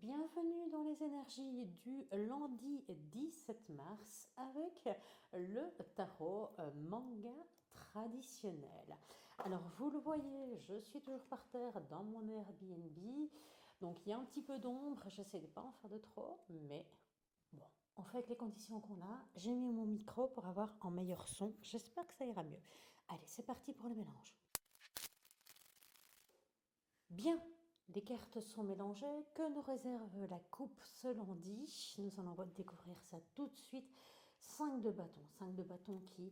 Bienvenue dans les énergies du lundi 17 mars avec le tarot manga traditionnel. Alors vous le voyez, je suis toujours par terre dans mon Airbnb, donc il y a un petit peu d'ombre, j'essaie de ne pas en faire de trop, mais bon, on fait avec les conditions qu'on a. J'ai mis mon micro pour avoir un meilleur son, j'espère que ça ira mieux. Allez, c'est parti pour le mélange. Bien, les cartes sont mélangées. Que nous réserve la coupe ce lundi? Nous allons découvrir ça tout de suite. 5 de bâtons. 5 de bâtons qui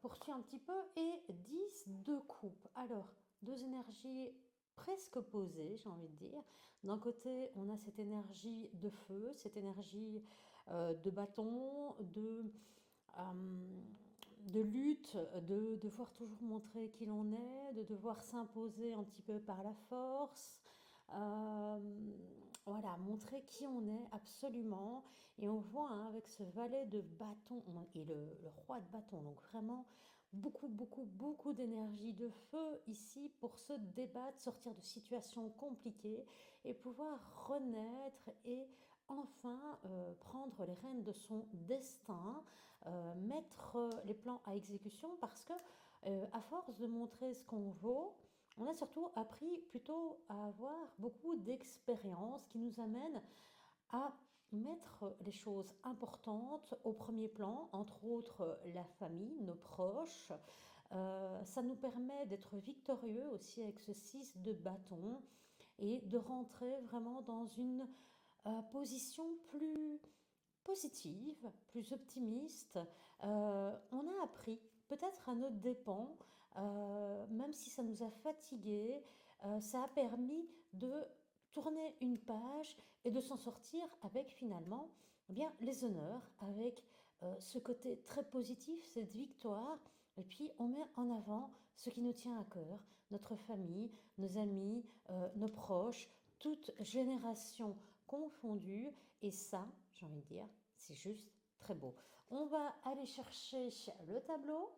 poursuit un petit peu. Et 10 de coupe. Alors, deux énergies presque opposées, j'ai envie de dire. D'un côté, on a cette énergie de feu, cette énergie de bâton, de lutte, de devoir toujours montrer qui l'on est, de devoir s'imposer un petit peu par la force. Euh, voilà, montrer qui on est absolument. Et on voit avec ce valet de bâton et le roi de bâton, donc vraiment beaucoup d'énergie de feu ici pour se débattre, sortir de situations compliquées et pouvoir renaître et enfin prendre les rênes de son destin, mettre les plans à exécution parce que à force de montrer ce qu'on vaut, on a surtout appris plutôt à avoir beaucoup d'expérience qui nous amène à mettre les choses importantes au premier plan, entre autres la famille, nos proches. Ça nous permet d'être victorieux aussi avec ce 6 de bâton et de rentrer vraiment dans une position plus positive, plus optimiste. On a appris, peut-être à notre dépens, même si ça nous a fatigués, ça a permis de tourner une page et de s'en sortir avec finalement eh bien, les honneurs, avec ce côté très positif, cette victoire. Et puis on met en avant ce qui nous tient à cœur, notre famille, nos amis, nos proches, toute génération confondue. Et ça, j'ai envie de dire, c'est juste très beau. On va aller chercher le tableau.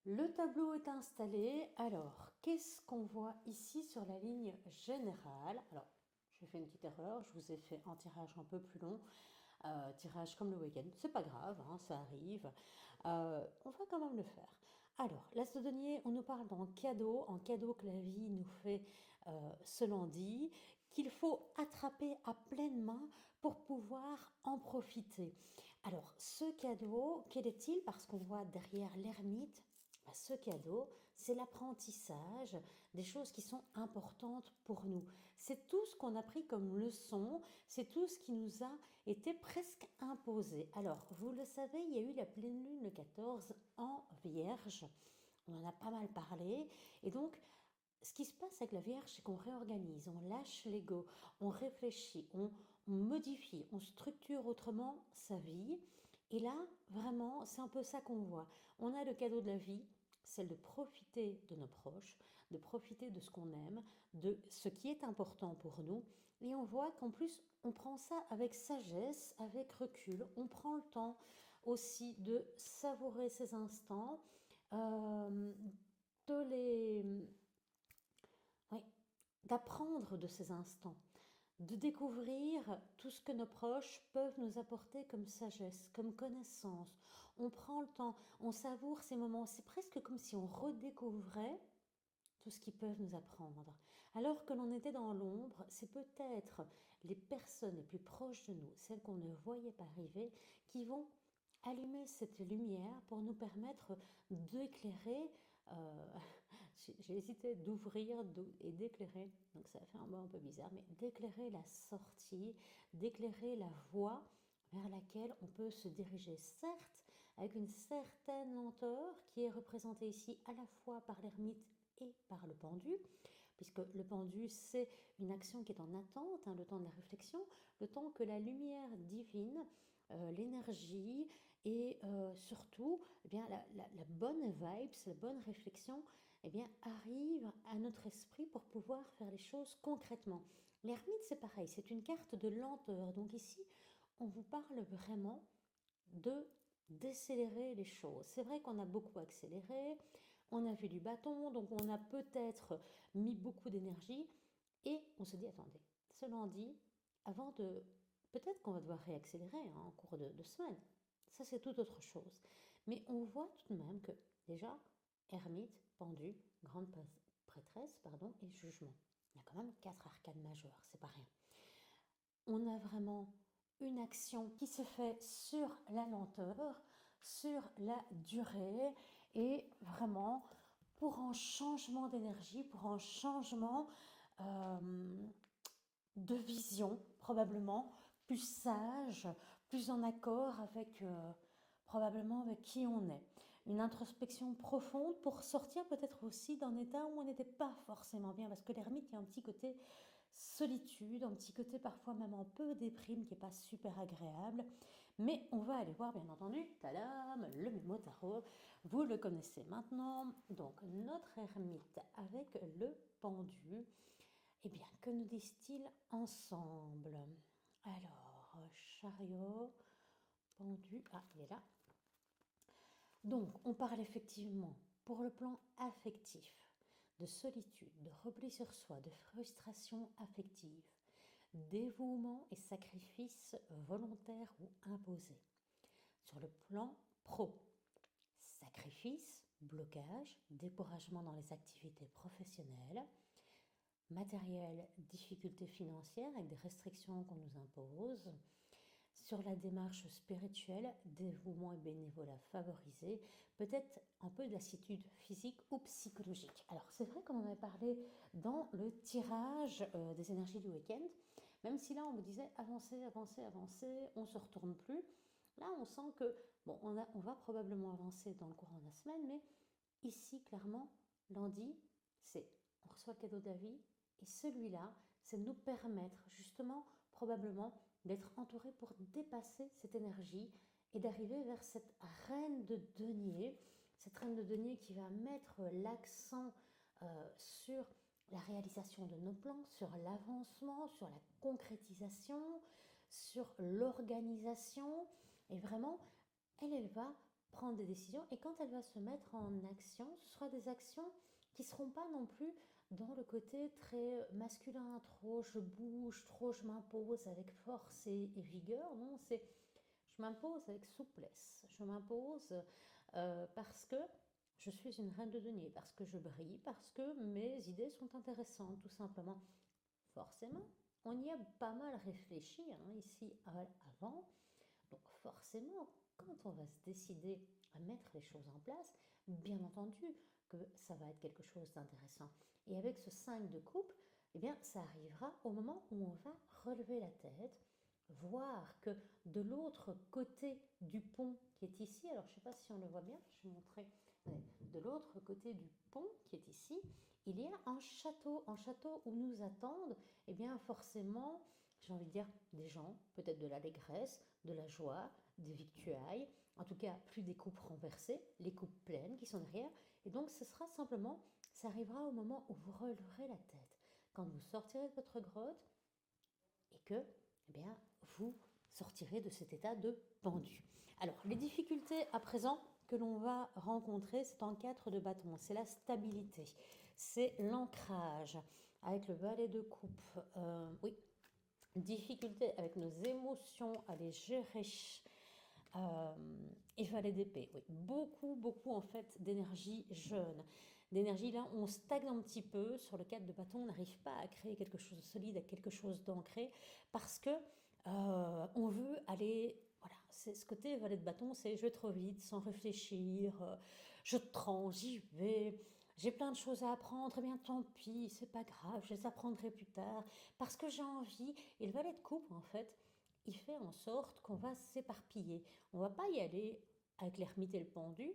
Le tableau est installé. Alors, qu'est-ce qu'on voit ici sur la ligne générale? Alors, j'ai fait une petite erreur, je vous ai fait un tirage un peu plus long. Tirage comme le week-end, c'est pas grave, hein, ça arrive. On va quand même le faire. Alors, l'as de denier, on nous parle d'un cadeau, un cadeau que la vie nous fait ce lundi, qu'il faut attraper à pleine main pour pouvoir en profiter. Alors, ce cadeau, quel est-il? Parce qu'on voit derrière l'ermite, ce cadeau, c'est l'apprentissage des choses qui sont importantes pour nous. C'est tout ce qu'on a pris comme leçon, c'est tout ce qui nous a été presque imposé. Alors, vous le savez, il y a eu la pleine lune le 14 en Vierge. On en a pas mal parlé. Et donc, ce qui se passe avec la Vierge, c'est qu'on réorganise, on lâche l'ego, on réfléchit, on modifie, on structure autrement sa vie. Et là, vraiment, c'est un peu ça qu'on voit. On a le cadeau de la vie, celle de profiter de nos proches, de profiter de ce qu'on aime, de ce qui est important pour nous. Et on voit qu'en plus, on prend ça avec sagesse, avec recul. On prend le temps aussi de savourer ces instants, de les oui, d'apprendre de ces instants, de découvrir tout ce que nos proches peuvent nous apporter comme sagesse, comme connaissance. On prend le temps, on savoure ces moments. C'est presque comme si on redécouvrait tout ce qu'ils peuvent nous apprendre. Alors que l'on était dans l'ombre, c'est peut-être les personnes les plus proches de nous, celles qu'on ne voyait pas arriver, qui vont allumer cette lumière pour nous permettre d'éclairer. euh, j'ai hésité d'ouvrir et d'éclairer, donc ça fait un mot un peu bizarre, mais d'éclairer la sortie, d'éclairer la voie vers laquelle on peut se diriger, certes avec une certaine lenteur qui est représentée ici à la fois par l'ermite et par le pendu, puisque le pendu c'est une action qui est en attente, le temps de la réflexion, le temps que la lumière divine, l'énergie et surtout eh bien, la bonne vibes, la bonne réflexion eh bien, arrive à notre esprit pour pouvoir faire les choses concrètement. L'ermite, c'est pareil, c'est une carte de lenteur. Donc ici, on vous parle vraiment de décélérer les choses. C'est vrai qu'on a beaucoup accéléré, on a vu du bâton, donc on a peut-être mis beaucoup d'énergie, Et on se dit, attendez, cela dit, avant de... Peut-être qu'on va devoir réaccélérer hein, en cours de semaine. Ça, c'est tout autre chose. Mais on voit tout de même que, déjà, ermite, pendu, grande prêtresse, pardon, et jugement. Il y a quand même 4 arcanes majeures, c'est pas rien. On a vraiment une action qui se fait sur la lenteur, sur la durée, et vraiment pour un changement d'énergie, pour un changement de vision, probablement plus sage, plus en accord avec probablement avec qui on est. Une introspection profonde pour sortir peut-être aussi d'un état où on n'était pas forcément bien, parce que l'ermite, il y a un petit côté solitude, un petit côté parfois même un peu déprime qui n'est pas super agréable. Mais on va aller voir, bien entendu, tadam, le mémo tarot. Vous le connaissez maintenant. Donc, notre ermite avec le pendu. Eh bien, que nous disent-ils ensemble? Alors, chariot, pendu. Ah, il est là. Donc, on parle effectivement, pour le plan affectif, de solitude, de repli sur soi, de frustration affective, dévouement et sacrifice volontaire ou imposé. Sur le plan pro, sacrifice, blocage, découragement dans les activités professionnelles, matériel, difficultés financières avec des restrictions qu'on nous impose. Sur la démarche spirituelle, dévouement et bénévolat favorisé, peut-être un peu de lassitude physique ou psychologique. Alors c'est vrai qu'on en avait parlé dans le tirage des énergies du week-end, même si là on vous disait avancez, avancez, avancez, on ne se retourne plus. Là on sent que, bon, on va probablement avancer dans le courant de la semaine, mais ici clairement, lundi, c'est on reçoit le cadeau de la vie, et celui-là, c'est de nous permettre justement, probablement, d'être entouré pour dépasser cette énergie et d'arriver vers cette reine de denier, cette reine de denier qui va mettre l'accent sur la réalisation de nos plans, sur l'avancement, sur la concrétisation, sur l'organisation. Et vraiment, elle va prendre des décisions. Et quand elle va se mettre en action, ce sera des actions qui ne seront pas non plus dans le côté très masculin, trop je bouge, trop je m'impose avec force et vigueur. Non, c'est je m'impose avec souplesse. Je m'impose parce que je suis une reine de denier, parce que je brille, parce que mes idées sont intéressantes, tout simplement. Forcément, on y a pas mal réfléchi hein, ici avant. Donc forcément, quand on va se décider à mettre les choses en place, bien entendu que ça va être quelque chose d'intéressant. Et avec ce 5 de coupe, eh bien, ça arrivera au moment où on va relever la tête, voir que de l'autre côté du pont qui est ici, alors je ne sais pas si on le voit bien, je vais montrer, de l'autre côté du pont qui est ici, il y a un château où nous attendent, eh bien forcément, j'ai envie de dire, des gens, peut-être de l'allégresse, de la joie, des victuailles, en tout cas plus des coupes renversées, les coupes pleines qui sont derrière. Et donc ce sera simplement, ça arrivera au moment où vous releverez la tête, quand vous sortirez de votre grotte et que eh bien, vous sortirez de cet état de pendu. Alors les difficultés à présent que l'on va rencontrer, c'est en 4 de bâton, c'est la stabilité, c'est l'ancrage avec le valet de coupe. Oui, difficulté avec nos émotions à les gérer. Euh, et valet d'épée, oui. Beaucoup en fait d'énergie jeune. D'énergie là, on stagne un petit peu sur le 4 de bâton, on n'arrive pas à créer quelque chose de solide, à quelque chose d'ancré, parce que on veut aller, voilà, c'est ce côté valet de bâton, c'est je vais trop vite, sans réfléchir, je tranche, j'y vais, j'ai plein de choses à apprendre, eh bien tant pis, c'est pas grave, je les apprendrai plus tard, parce que j'ai envie. Et le valet de coupe, en fait, il fait en sorte qu'on va s'éparpiller. On va pas y aller avec l'ermite et le pendu,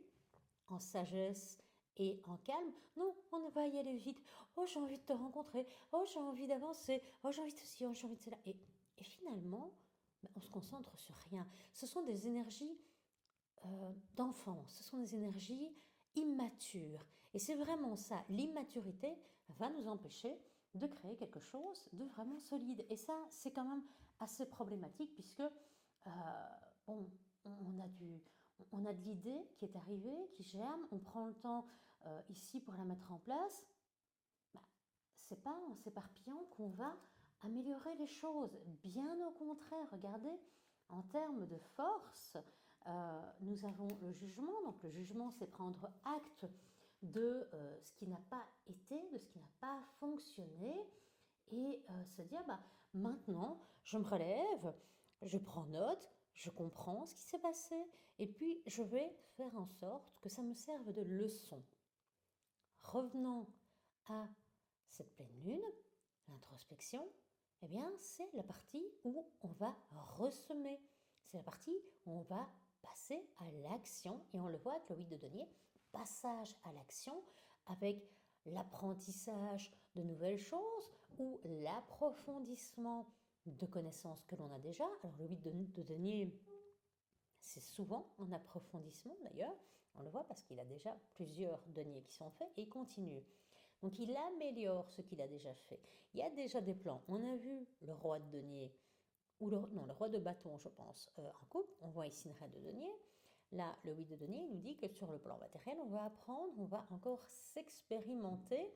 en sagesse et en calme. Non, on va y aller vite. Oh, j'ai envie de te rencontrer. Oh, j'ai envie d'avancer. Oh, j'ai envie de ceci. Oh, j'ai envie de cela. Et finalement, ben, on se concentre sur rien. Ce sont des énergies d'enfance. Ce sont des énergies immatures. Et c'est vraiment ça. L'immaturité va nous empêcher de créer quelque chose de vraiment solide. Et ça, c'est quand même assez problématique puisque, bon, on a on a de l'idée qui est arrivée, qui germe, on prend le temps ici pour la mettre en place. Bah, c'est pas en s'éparpillant qu'on va améliorer les choses. Bien au contraire, regardez, en termes de force, nous avons le jugement. Donc le jugement, c'est prendre acte de ce qui n'a pas été, de ce qui n'a pas fonctionné, et se dire, bah, maintenant, je me relève, je prends note, je comprends ce qui s'est passé, et puis je vais faire en sorte que ça me serve de leçon. Revenons à cette pleine lune, l'introspection, eh bien, c'est la partie où on va ressemer. C'est la partie où on va passer à l'action. Et on le voit avec le 8 de denier, passage à l'action avec l'apprentissage de nouvelles choses ou l'approfondissement de connaissances que l'on a déjà. Alors le 8 de denier, c'est souvent un approfondissement d'ailleurs. On le voit parce qu'il a déjà plusieurs deniers qui sont faits et il continue. Donc il améliore ce qu'il a déjà fait. Il y a déjà des plans. On a vu le roi de denier, ou le roi de bâton, je pense, en coupe. On voit ici une reine de denier. Là, le 8 de denier nous dit que sur le plan matériel, on va apprendre, on va encore s'expérimenter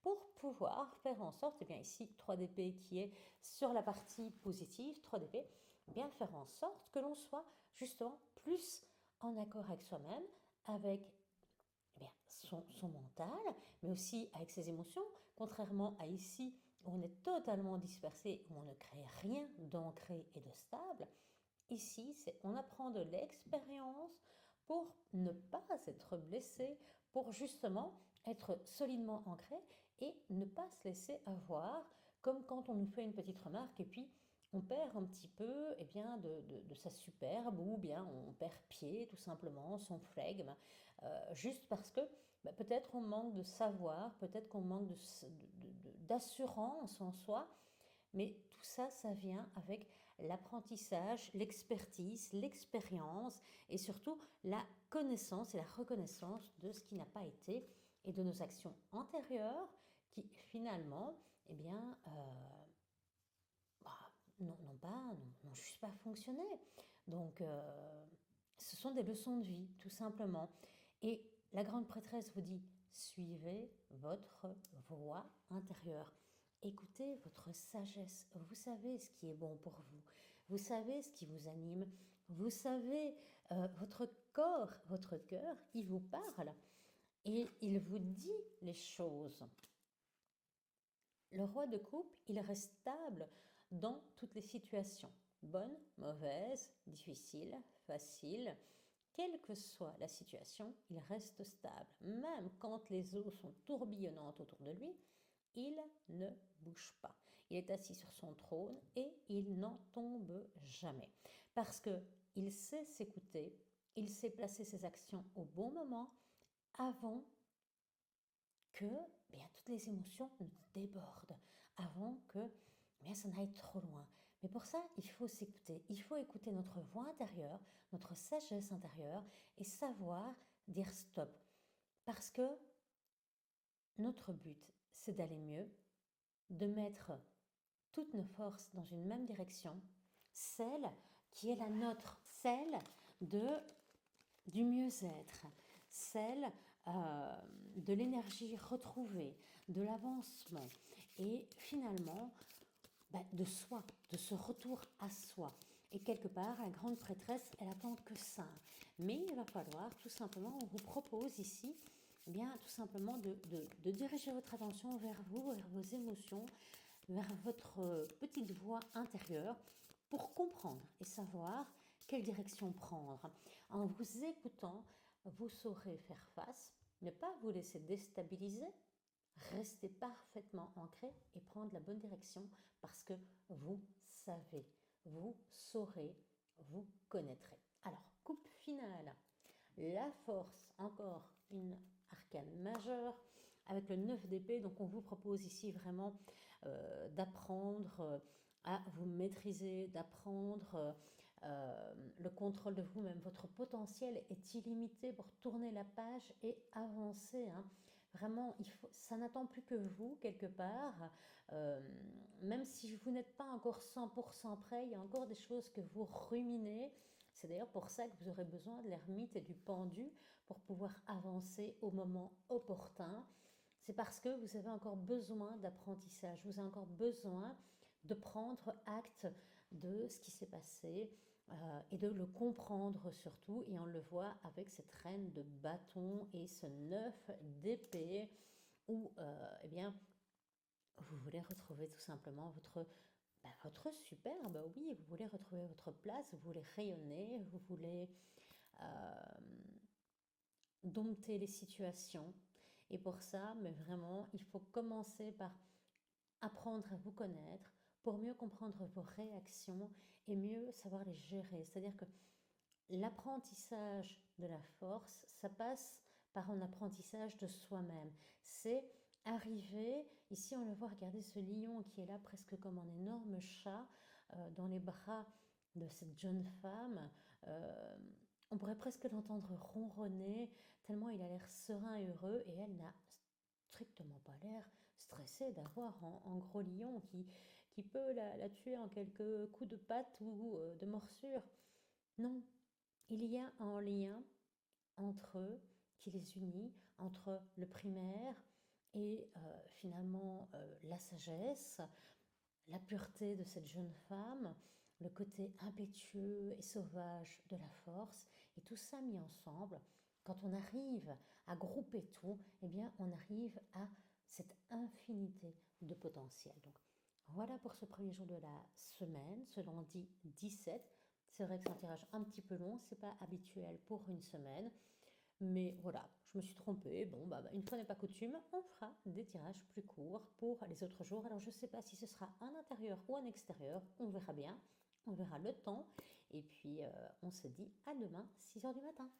pour pouvoir faire en sorte, et bien ici 3 d'épée qui est sur la partie positive, 3 d'épée, bien faire en sorte que l'on soit justement plus en accord avec soi-même, avec eh bien, son mental, mais aussi avec ses émotions, contrairement à ici où on est totalement dispersé, où on ne crée rien d'ancré et de stable. Ici, on apprend de l'expérience pour ne pas être blessé, pour justement être solidement ancré et ne pas se laisser avoir, comme quand on nous fait une petite remarque et puis on perd un petit peu eh bien, de sa superbe, ou bien on perd pied tout simplement, son flegme, juste parce que bah, peut-être on manque de savoir, peut-être qu'on manque d'assurance en soi, mais tout ça, ça vient avec l'apprentissage, l'expertise, l'expérience et surtout la connaissance et la reconnaissance de ce qui n'a pas été et de nos actions antérieures qui finalement, eh bien, bah, n'ont juste pas fonctionné. Donc, ce sont des leçons de vie, tout simplement. Et la grande prêtresse vous dit, suivez votre voix intérieure. Écoutez votre sagesse. Vous savez ce qui est bon pour vous. Vous savez ce qui vous anime. Vous savez, votre corps, votre cœur, il vous parle. Et il vous dit les choses. Le roi de coupe, il reste stable dans toutes les situations. Bonne, mauvaise, difficile, facile. Quelle que soit la situation, il reste stable. Même quand les eaux sont tourbillonnantes autour de lui, il ne bouge pas. Il est assis sur son trône et il n'en tombe jamais. Parce qu'il sait s'écouter, il sait placer ses actions au bon moment avant que bien, toutes les émotions nous débordent, avant que bien, ça n'aille trop loin. Mais pour ça, il faut s'écouter. Il faut écouter notre voix intérieure, notre sagesse intérieure et savoir dire stop. Parce que notre but, c'est d'aller mieux, de mettre toutes nos forces dans une même direction, celle qui est la nôtre, celle du mieux-être, celle de l'énergie retrouvée, de l'avancement et finalement de soi, de ce retour à soi. Et quelque part, la grande prêtresse, elle attend que ça. Mais il va falloir tout simplement, on vous propose ici, eh bien, tout simplement de diriger votre attention vers vous, vers vos émotions, vers votre petite voix intérieure pour comprendre et savoir quelle direction prendre. En vous écoutant, vous saurez faire face, ne pas vous laisser déstabiliser, rester parfaitement ancré et prendre la bonne direction parce que vous savez, vous saurez, vous connaîtrez. Alors, coupe finale. La force, encore une arcane majeure avec le 9 d'épée. Donc, on vous propose ici vraiment d'apprendre à vous maîtriser, d'apprendre le contrôle de vous-même. Votre potentiel est illimité pour tourner la page et avancer. Hein. Vraiment, ça n'attend plus que vous, quelque part. Euh, Même si vous n'êtes pas encore 100% prêt, il y a encore des choses que vous ruminez. C'est d'ailleurs pour ça que vous aurez besoin de l'ermite et du pendu pour pouvoir avancer au moment opportun. c'est parce que vous avez encore besoin d'apprentissage, vous avez encore besoin de prendre acte de ce qui s'est passé et de le comprendre surtout. Et on le voit avec cette reine de bâton et ce 9 d'épée où eh bien, vous voulez retrouver tout simplement votre superbe, oui, vous voulez retrouver votre place, vous voulez rayonner, vous voulez euh, dompter les situations. Et pour ça, mais vraiment, il faut commencer par apprendre à vous connaître pour mieux comprendre vos réactions et mieux savoir les gérer. C'est-à-dire que l'apprentissage de la force, ça passe par un apprentissage de soi-même. C'est arriver, ici on le voit, regardez ce lion qui est là presque comme un énorme chat dans les bras de cette jeune femme. Euh, on pourrait presque l'entendre ronronner, tellement il a l'air serein et heureux, et elle n'a strictement pas l'air stressée d'avoir un gros lion qui peut la tuer en quelques coups de patte ou de morsure. Non, il y a un lien entre eux qui les unit, entre le primaire et finalement la sagesse, la pureté de cette jeune femme, le côté impétueux et sauvage de la force, et tout ça mis ensemble, quand on arrive à grouper tout, eh bien on arrive à cette infinité de potentiel. Donc voilà pour ce premier jour de la semaine, ce lundi 17. C'est vrai que c'est un tirage un petit peu long, c'est pas habituel pour une semaine, mais voilà, je me suis trompée. Bon, une fois n'est pas coutume, on fera des tirages plus courts pour les autres jours. Alors, je ne sais pas si ce sera un intérieur ou un extérieur, on verra bien. On verra le temps. Et puis, on se dit à demain, 6 heures du matin.